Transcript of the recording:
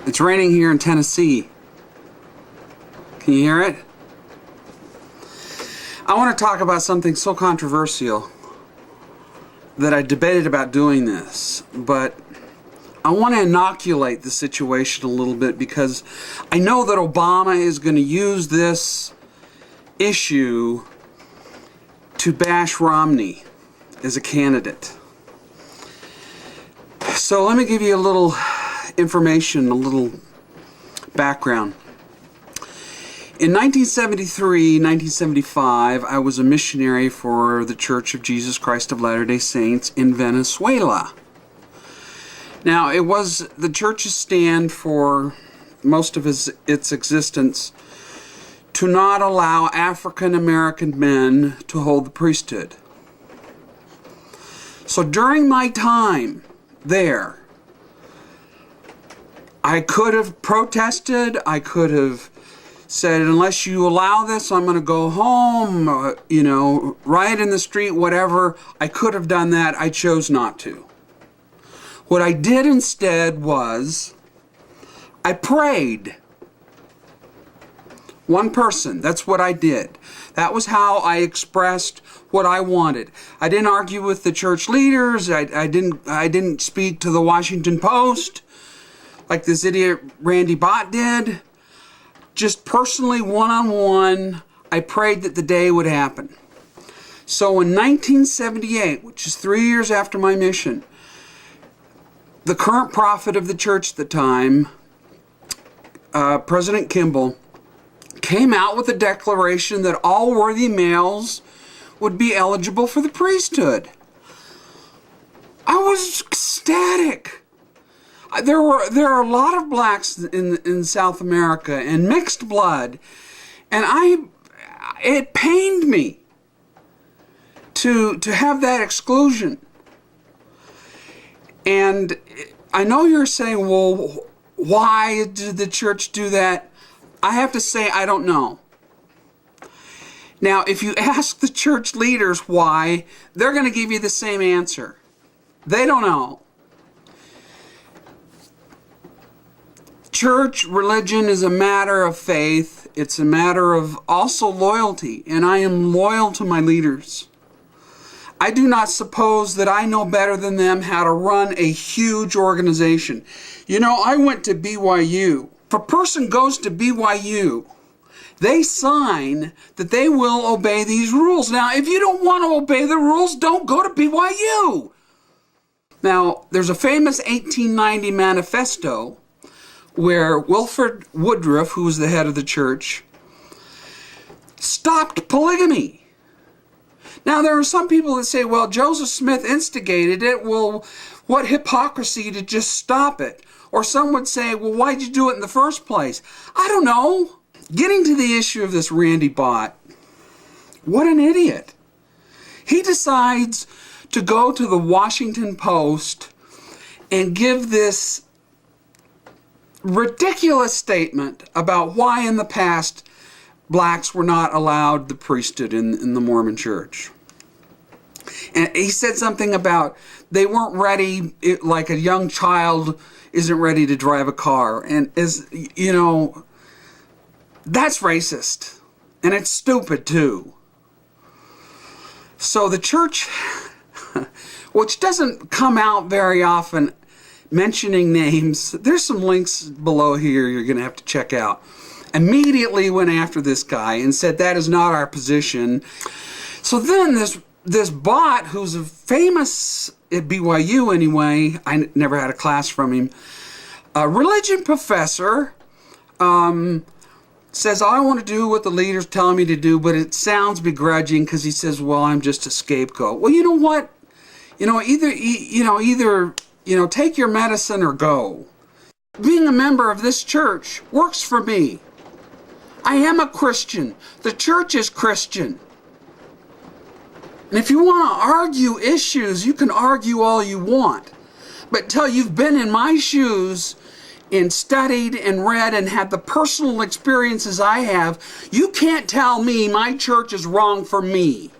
It's raining here in Tennessee. Can you hear it? I want to talk about something so controversial that I debated about doing this, but I want to inoculate the situation a little bit because I know that Obama is going to use this issue to bash Romney as a candidate. So let me give you a little information, a little background. In 1973, 1975, I was a missionary for the Church of Jesus Christ of Latter-day Saints in Venezuela. Now, it was the church's stand for most of its existence to not allow African American men to hold the priesthood. So during my time there, I could have protested, I could have said, unless you allow this, I'm going to go home, riot in the street, whatever. I could have done that. I chose not to. What I did instead was I prayed. One person, that's what I did. That was how I expressed what I wanted. I didn't argue with the church leaders. I didn't speak to the Washington Post like this idiot Randy Bott did. Just personally, one-on-one, I prayed that the day would happen. So in 1978, which is 3 years after my mission, the current prophet of the church at the time, President Kimball, came out with a declaration that all worthy males would be eligible for the priesthood. I was ecstatic. There are a lot of blacks in South America and mixed blood, and it pained me to have that exclusion. And I know you're saying, well, why did the church do that? I have to say, I don't know. Now, if you ask the church leaders why, they're going to give you the same answer. They don't know. Church religion is a matter of faith. It's a matter of also loyalty, and I am loyal to my leaders. I do not suppose that I know better than them how to run a huge organization. I went to BYU. If a person goes to BYU, they sign that they will obey these rules. Now, if you don't want to obey the rules, don't go to BYU. Now, there's a famous 1890 manifesto where Wilford Woodruff, who was the head of the church, stopped polygamy. Now, there are some people that say, well, Joseph Smith instigated it. Well, what hypocrisy to just stop it. Or some would say, well, why'd you do it in the first place? I don't know. Getting to the issue of this Randy Bott, what an idiot. He decides to go to the Washington Post and give this ridiculous statement about why in the past blacks were not allowed the priesthood in the Mormon Church. And he said something about they weren't ready, like a young child isn't ready to drive a car. And that's racist. And it's stupid too. So the church, which doesn't come out very often, mentioning names, there's some links below here you're going to have to check out, immediately went after this guy and said that is not our position. So then this Bott, who's a famous, at BYU anyway, I never had a class from him, a religion professor, says, I want to do what the leader's telling me to do, but it sounds begrudging because he says, well, I'm just a scapegoat. Well, you know what? Either take your medicine or go. Being a member of this church works for me. I am a Christian. The church is Christian. And if you want to argue issues, you can argue all you want. But until you've been in my shoes and studied and read and had the personal experiences I have, you can't tell me my church is wrong for me.